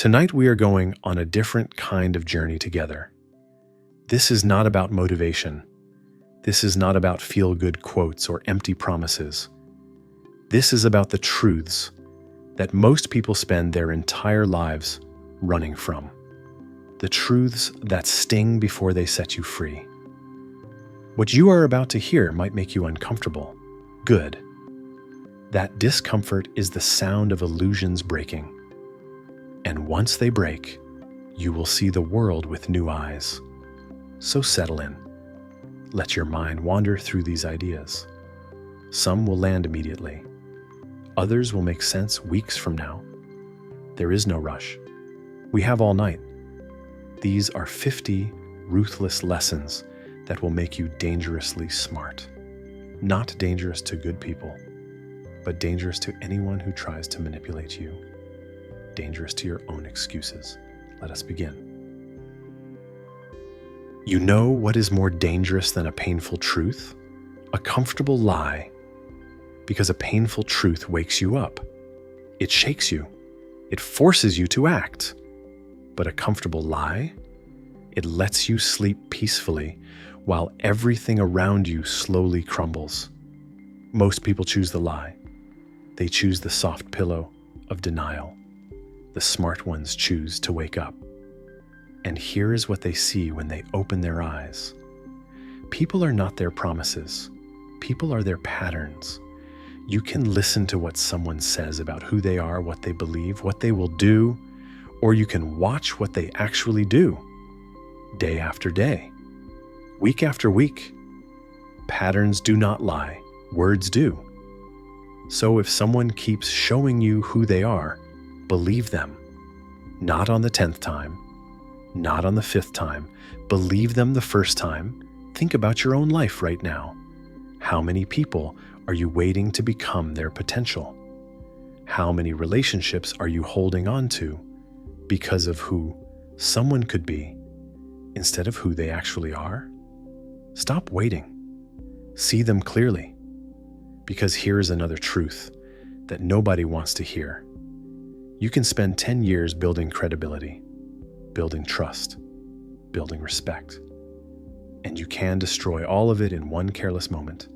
Tonight we are going on a different kind of journey together. This is not about motivation. This is not about feel-good quotes or empty promises. This is about the truths that most people spend their entire lives running from. The truths that sting before they set you free. What you are about to hear might make you uncomfortable. Good. That discomfort is the sound of illusions breaking. And once they break, you will see the world with new eyes. So settle in. Let your mind wander through these ideas. Some will land immediately. Others will make sense weeks from now. There is no rush. We have all night. These are 50 ruthless lessons that will make you dangerously smart. Not dangerous to good people, but dangerous to anyone who tries to manipulate you. Dangerous to your own excuses. Let us begin. You know what is more dangerous than a painful truth? A comfortable lie. Because a painful truth wakes you up. It shakes you. It forces you to act. But a comfortable lie? It lets you sleep peacefully while everything around you slowly crumbles. Most people choose the lie. They choose the soft pillow of denial. The smart ones choose to wake up. And here is what they see when they open their eyes. People are not their promises. People are their patterns. You can listen to what someone says about who they are, what they believe, what they will do, or you can watch what they actually do. Day after day. Week after week. Patterns do not lie. Words do. So if someone keeps showing you who they are, believe them. Not on the 10th time, not on the 5th time. Believe them the first time. Think about your own life right now. How many people are you waiting to become their potential? How many relationships are you holding on to because of who someone could be instead of who they actually are? Stop waiting. See them clearly. Because here is another truth that nobody wants to hear. You can spend 10 years building credibility, building trust, building respect. And you can destroy all of it in one careless moment,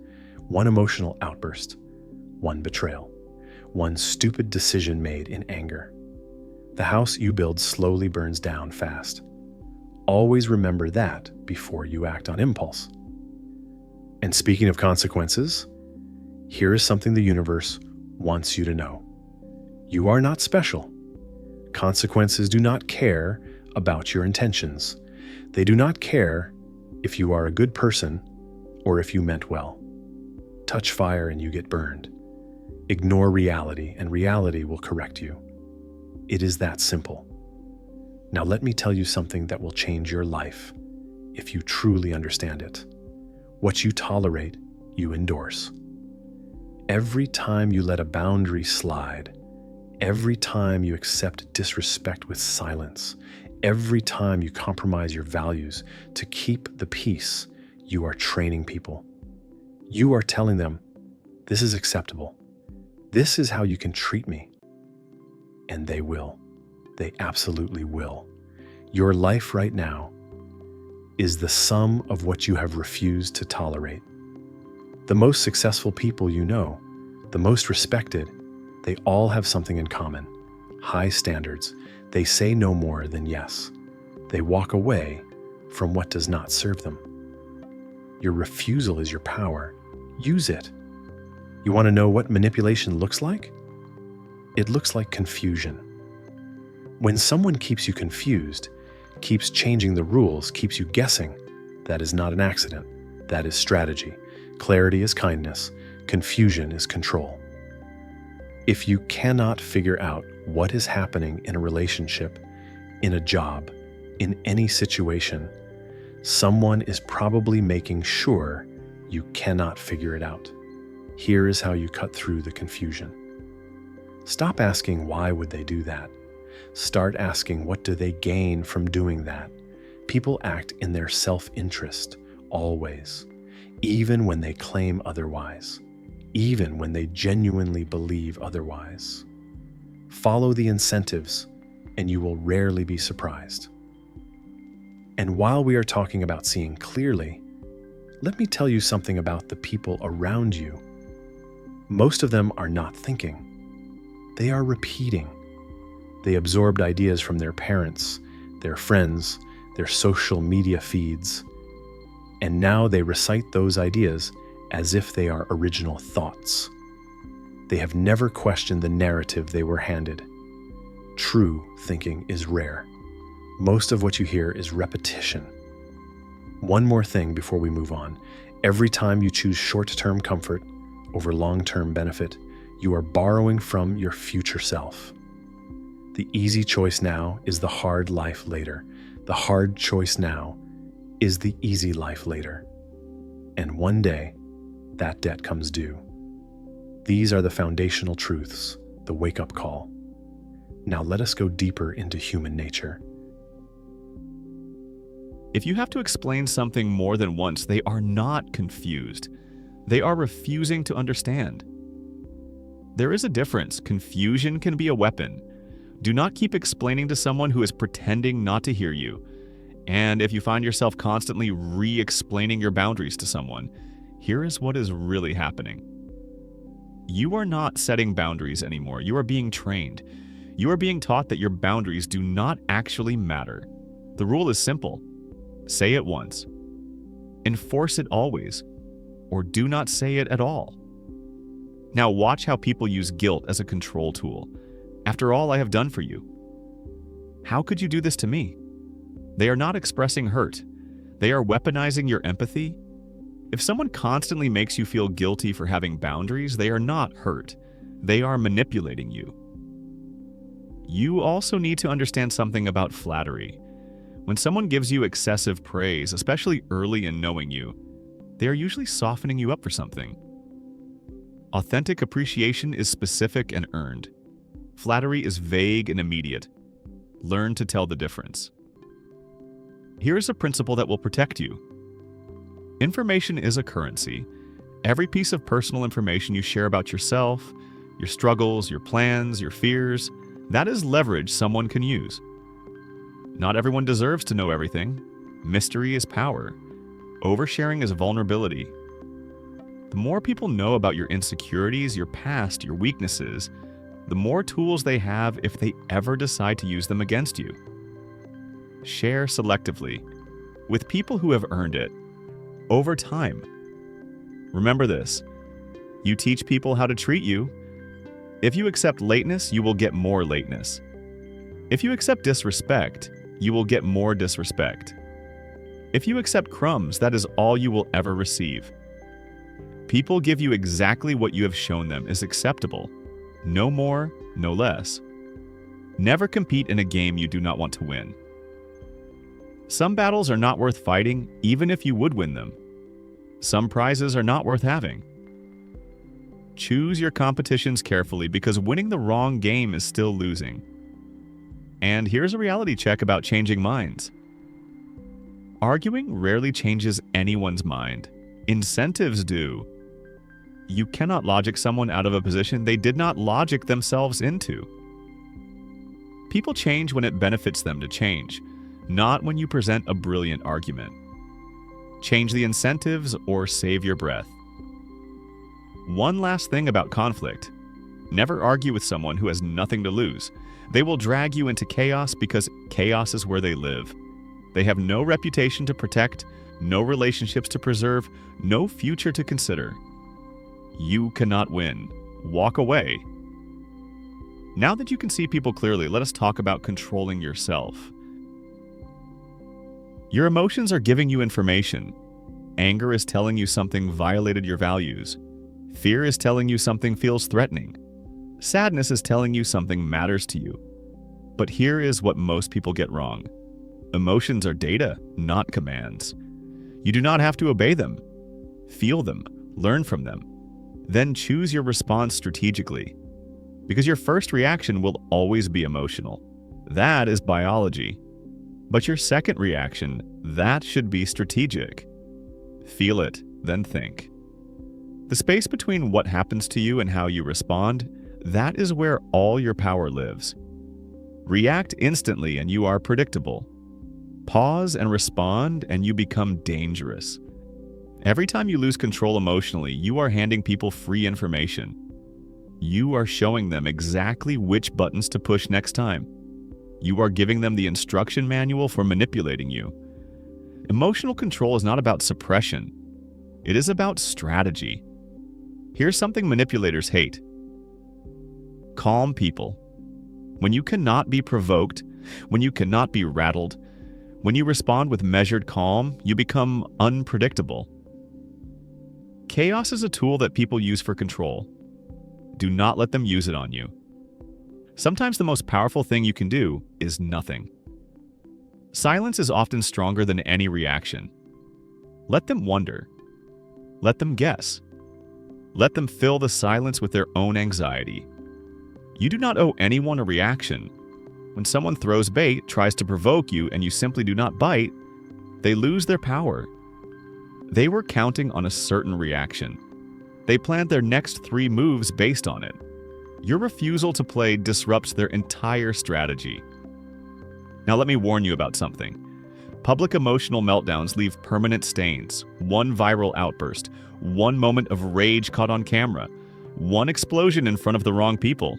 one emotional outburst, one betrayal, one stupid decision made in anger. The house you build slowly burns down fast. Always remember that before you act on impulse. And speaking of consequences, here is something the universe wants you to know. You are not special. Consequences do not care about your intentions. They do not care if you are a good person or if you meant well. Touch fire and you get burned. Ignore reality and reality will correct you. It is that simple. Now let me tell you something that will change your life if you truly understand it. What you tolerate, you endorse. Every time you let a boundary slide, every time you accept disrespect with silence, every time you compromise your values to keep the peace, you are training people. You are telling them, this is acceptable. This is how you can treat me. And they will. They absolutely will. Your life right now is the sum of what you have refused to tolerate. The most successful people you know, the most respected, they all have something in common. High standards. They say no more than yes. They walk away from what does not serve them. Your refusal is your power. Use it. You want to know what manipulation looks like? It looks like confusion. When someone keeps you confused, keeps changing the rules, keeps you guessing, that is not an accident. That is strategy. Clarity is kindness. Confusion is control. If you cannot figure out what is happening in a relationship, in a job, in any situation, someone is probably making sure you cannot figure it out. Here is how you cut through the confusion. Stop asking why would they do that. Start asking what do they gain from doing that. People act in their self-interest, always, even when they claim otherwise, even when they genuinely believe otherwise. Follow the incentives, and you will rarely be surprised. And while we are talking about seeing clearly, let me tell you something about the people around you. Most of them are not thinking. They are repeating. They absorbed ideas from their parents, their friends, their social media feeds, and now they recite those ideas as if they are original thoughts. They have never questioned the narrative they were handed. True thinking is rare. Most of what you hear is repetition. One more thing before we move on. Every time you choose short-term comfort over long-term benefit, you are borrowing from your future self. The easy choice now is the hard life later. The hard choice now is the easy life later. And one day, that debt comes due. These are the foundational truths, the wake-up call. Now let us go deeper into human nature. If you have to explain something more than once, they are not confused. They are refusing to understand. There is a difference. Confusion can be a weapon. Do not keep explaining to someone who is pretending not to hear you. And if you find yourself constantly re-explaining your boundaries to someone, here is what is really happening. You are not setting boundaries anymore. You are being trained. You are being taught that your boundaries do not actually matter. The rule is simple. Say it once. Enforce it always. Or do not say it at all. Now watch how people use guilt as a control tool. After all I have done for you. How could you do this to me? They are not expressing hurt. They are weaponizing your empathy. If someone constantly makes you feel guilty for having boundaries, they are not hurt. They are manipulating you. You also need to understand something about flattery. When someone gives you excessive praise, especially early in knowing you, they are usually softening you up for something. Authentic appreciation is specific and earned. Flattery is vague and immediate. Learn to tell the difference. Here is a principle that will protect you. Information is a currency. Every piece of personal information you share about yourself, your struggles, your plans, your fears, that is leverage someone can use. Not everyone deserves to know everything. Mystery is power. Oversharing is vulnerability. The more people know about your insecurities, your past, your weaknesses, the more tools they have if they ever decide to use them against you. Share selectively, with people who have earned it, over time. Remember this, you teach people how to treat you. If you accept lateness, you will get more lateness. If you accept disrespect, you will get more disrespect. If you accept crumbs, that is all you will ever receive. People give you exactly what you have shown them is acceptable. No more, no less. Never compete in a game you do not want to win. Some battles are not worth fighting, even if you would win them. Some prizes are not worth having. Choose your competitions carefully because winning the wrong game is still losing. And here's a reality check about changing minds. Arguing rarely changes anyone's mind. Incentives do. You cannot logic someone out of a position they did not logic themselves into. People change when it benefits them to change, not when you present a brilliant argument. Change the incentives or save your breath. One last thing about conflict. Never argue with someone who has nothing to lose. They will drag you into chaos because chaos is where they live. They have no reputation to protect, no relationships to preserve, no future to consider. You cannot win. Walk away. Now that you can see people clearly, let us talk about controlling yourself. Your emotions are giving you information. Anger is telling you something violated your values. Fear is telling you something feels threatening. Sadness is telling you something matters to you. But here is what most people get wrong. Emotions are data, not commands. You do not have to obey them. Feel them, learn from them. Then choose your response strategically. Because your first reaction will always be emotional. That is biology. But your second reaction, that should be strategic. Feel it, then think. The space between what happens to you and how you respond, that is where all your power lives. React instantly and you are predictable. Pause and respond and you become dangerous. Every time you lose control emotionally, you are handing people free information. You are showing them exactly which buttons to push next time. You are giving them the instruction manual for manipulating you. Emotional control is not about suppression. It is about strategy. Here's something manipulators hate. Calm people. When you cannot be provoked, when you cannot be rattled, when you respond with measured calm, you become unpredictable. Chaos is a tool that people use for control. Do not let them use it on you. Sometimes the most powerful thing you can do is nothing. Silence is often stronger than any reaction. Let them wonder. Let them guess. Let them fill the silence with their own anxiety. You do not owe anyone a reaction. When someone throws bait, tries to provoke you, and you simply do not bite, they lose their power. They were counting on a certain reaction. They planned their next 3 moves based on it. Your refusal to play disrupts their entire strategy. Now let me warn you about something. Public emotional meltdowns leave permanent stains. One viral outburst, one moment of rage caught on camera, one explosion in front of the wrong people.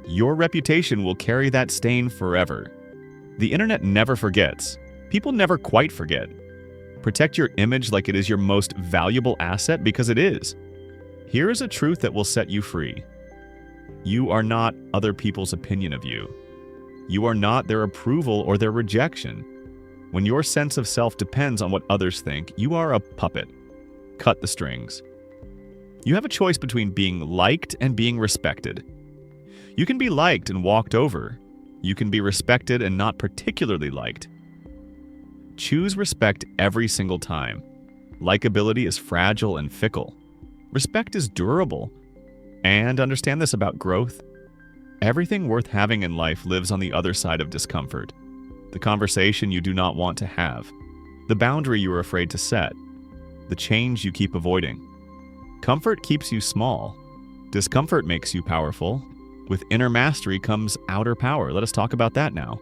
Your reputation will carry that stain forever. The internet never forgets. People never quite forget. Protect your image like it is your most valuable asset, because it is. Here is a truth that will set you free. You are not other people's opinion of you. You are not their approval or their rejection. When your sense of self depends on what others think, you are a puppet. Cut the strings. You have a choice between being liked and being respected. You can be liked and walked over. You can be respected and not particularly liked. Choose respect every single time. Likability is fragile and fickle. Respect is durable. And understand this about growth. Everything worth having in life lives on the other side of discomfort. The conversation you do not want to have. The boundary you are afraid to set. The change you keep avoiding. Comfort keeps you small. Discomfort makes you powerful. With inner mastery comes outer power. Let us talk about that now.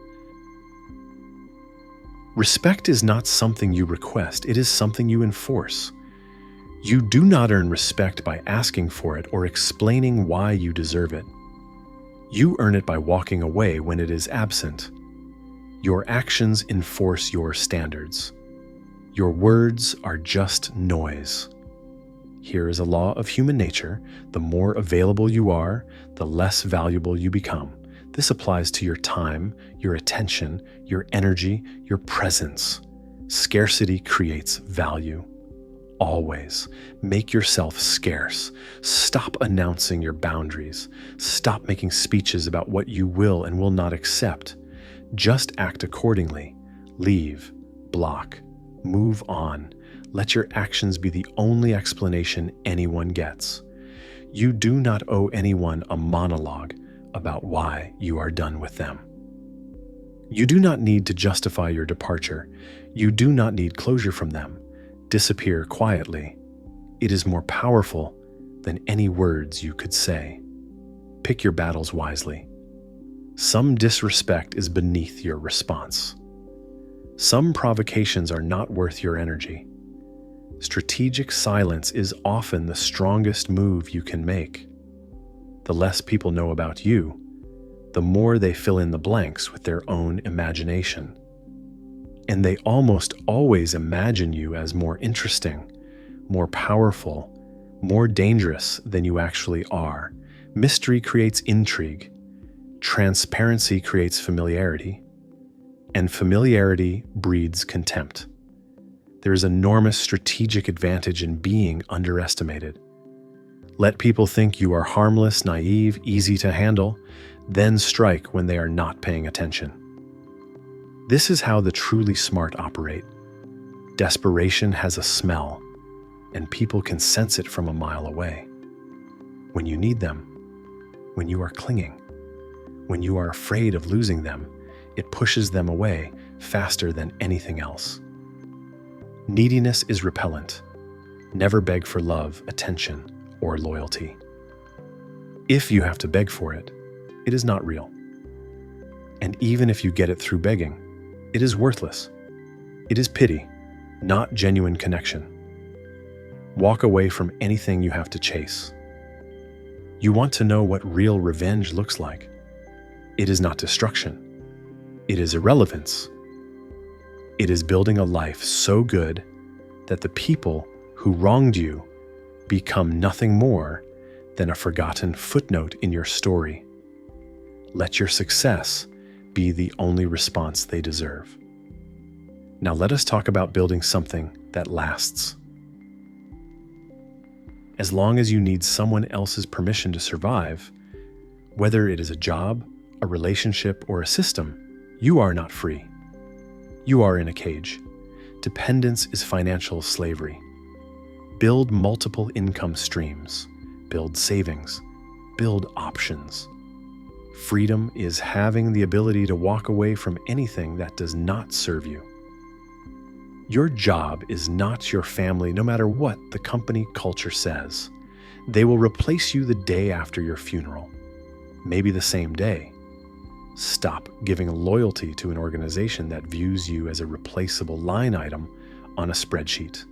Respect is not something you request, it is something you enforce. You do not earn respect by asking for it or explaining why you deserve it. You earn it by walking away when it is absent. Your actions enforce your standards. Your words are just noise. Here is a law of human nature. The more available you are, the less valuable you become. This applies to your time, your attention, your energy, your presence. Scarcity creates value. Always make yourself scarce. Stop announcing your boundaries. Stop making speeches about what you will and will not accept. Just act accordingly. Leave, block, move on. Let your actions be the only explanation anyone gets. You do not owe anyone a monologue about why you are done with them. You do not need to justify your departure. You do not need closure from them. Disappear quietly. It is more powerful than any words you could say. Pick your battles wisely. Some disrespect is beneath your response. Some provocations are not worth your energy. Strategic silence is often the strongest move you can make. The less people know about you, the more they fill in the blanks with their own imagination. And they almost always imagine you as more interesting, more powerful, more dangerous than you actually are. Mystery creates intrigue. Transparency creates familiarity. And familiarity breeds contempt. There is enormous strategic advantage in being underestimated. Let people think you are harmless, naive, easy to handle, then strike when they are not paying attention. This is how the truly smart operate. Desperation has a smell, and people can sense it from a mile away. When you need them, when you are clinging, when you are afraid of losing them, it pushes them away faster than anything else. Neediness is repellent. Never beg for love, attention, or loyalty. If you have to beg for it, it is not real. And even if you get it through begging, it is worthless. It is pity, not genuine connection. Walk away from anything you have to chase. You want to know what real revenge looks like. It is not destruction. It is irrelevance. It is building a life so good that the people who wronged you become nothing more than a forgotten footnote in your story. Let your success be the only response they deserve. Now let us talk about building something that lasts. As long as you need someone else's permission to survive, whether it is a job, a relationship, or a system, you are not free. You are in a cage. Dependence is financial slavery. Build multiple income streams. Build savings. Build options. Freedom is having the ability to walk away from anything that does not serve you. Your job is not your family, no matter what the company culture says. They will replace you the day after your funeral, maybe the same day. Stop giving loyalty to an organization that views you as a replaceable line item on a spreadsheet.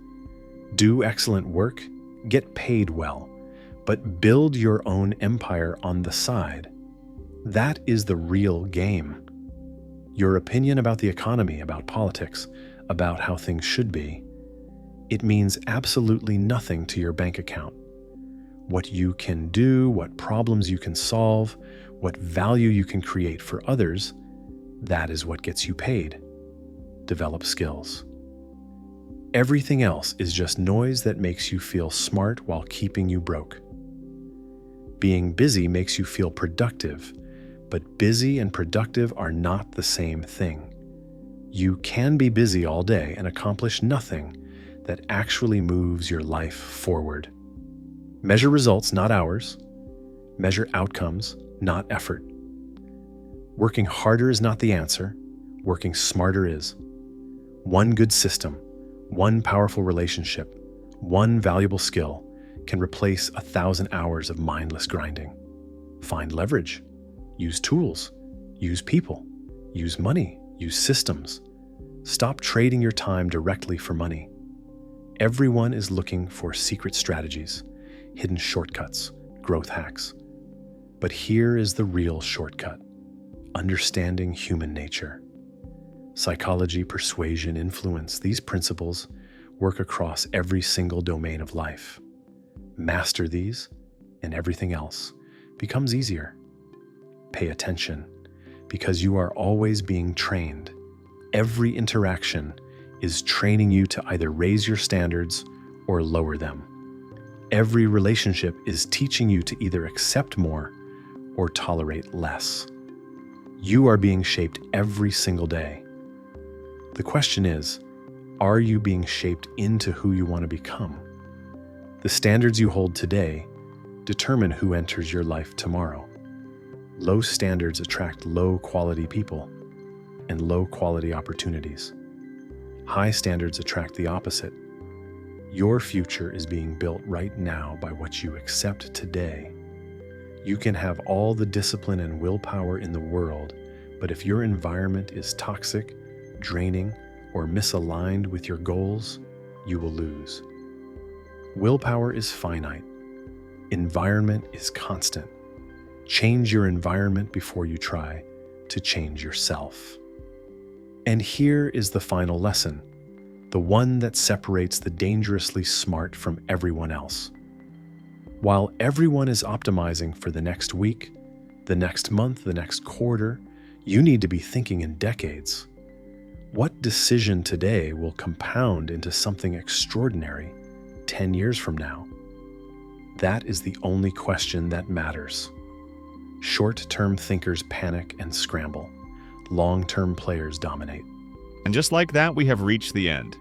Do excellent work, get paid well, but build your own empire on the side. That is the real game. Your opinion about the economy, about politics, about how things should be, it means absolutely nothing to your bank account. What you can do, what problems you can solve, what value you can create for others, that is what gets you paid. Develop skills. Everything else is just noise that makes you feel smart while keeping you broke. Being busy makes you feel productive, but busy and productive are not the same thing. You can be busy all day and accomplish nothing that actually moves your life forward. Measure results, not hours. Measure outcomes, not effort. Working harder is not the answer. Working smarter is. One good system, one powerful relationship, one valuable skill can replace 1,000 hours of mindless grinding. Find leverage. Use tools. Use people. Use money. Use systems. Stop trading your time directly for money. Everyone is looking for secret strategies, hidden shortcuts, growth hacks. But here is the real shortcut: understanding human nature. Psychology, persuasion, influence, these principles work across every single domain of life. Master these, and everything else becomes easier. Pay attention, because you are always being trained. Every interaction is training you to either raise your standards or lower them. Every relationship is teaching you to either accept more or tolerate less. You are being shaped every single day. The question is, are you being shaped into who you want to become? The standards you hold today determine who enters your life tomorrow. Low standards attract low-quality people and low-quality opportunities. High standards attract the opposite. Your future is being built right now by what you accept today. You can have all the discipline and willpower in the world, but if your environment is toxic, draining, or misaligned with your goals, you will lose. Willpower is finite. Environment is constant. Change your environment before you try to change yourself. And here is the final lesson, the one that separates the dangerously smart from everyone else. While everyone is optimizing for the next week, the next month, the next quarter, you need to be thinking in decades. What decision today will compound into something extraordinary 10 years from now? That is the only question that matters. Short-term thinkers panic and scramble. Long-term players dominate. And just like that, we have reached the end.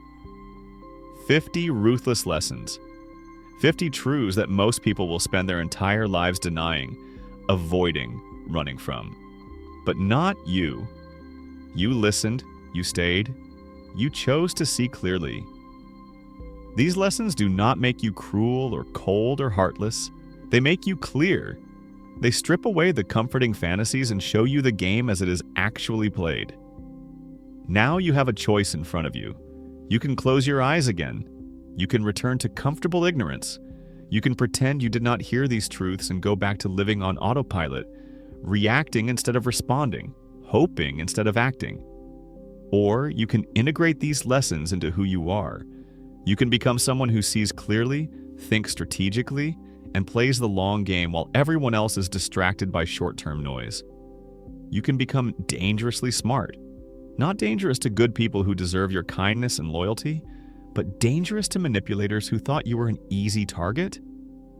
50 ruthless lessons. 50 truths that most people will spend their entire lives denying, avoiding, running from. But not you. You listened, you stayed, you chose to see clearly. These lessons do not make you cruel or cold or heartless. They make you clear. They strip away the comforting fantasies and show you the game as it is actually played. Now you have a choice in front of you. You can close your eyes again. You can return to comfortable ignorance. You can pretend you did not hear these truths and go back to living on autopilot, reacting instead of responding, hoping instead of acting. Or you can integrate these lessons into who you are. You can become someone who sees clearly, thinks strategically, and plays the long game while everyone else is distracted by short-term noise. You can become dangerously smart. Not dangerous to good people who deserve your kindness and loyalty, but dangerous to manipulators who thought you were an easy target.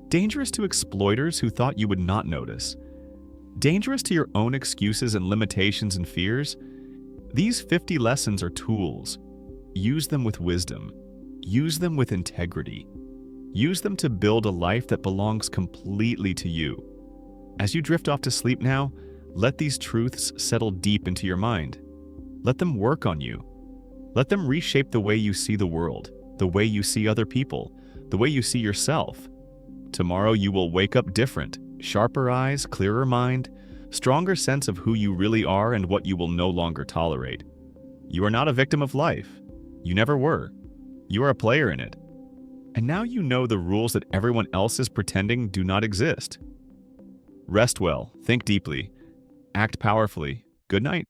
Dangerous to exploiters who thought you would not notice. Dangerous to your own excuses and limitations and fears. These 50 lessons are tools. Use them with wisdom. Use them with integrity. Use them to build a life that belongs completely to you. As you drift off to sleep now, let these truths settle deep into your mind. Let them work on you. Let them reshape the way you see the world, the way you see other people, the way you see yourself. Tomorrow you will wake up different, sharper eyes, clearer mind, stronger sense of who you really are and what you will no longer tolerate. You are not a victim of life. You never were. You are a player in it. And now you know the rules that everyone else is pretending do not exist. Rest well, think deeply, act powerfully. Good night.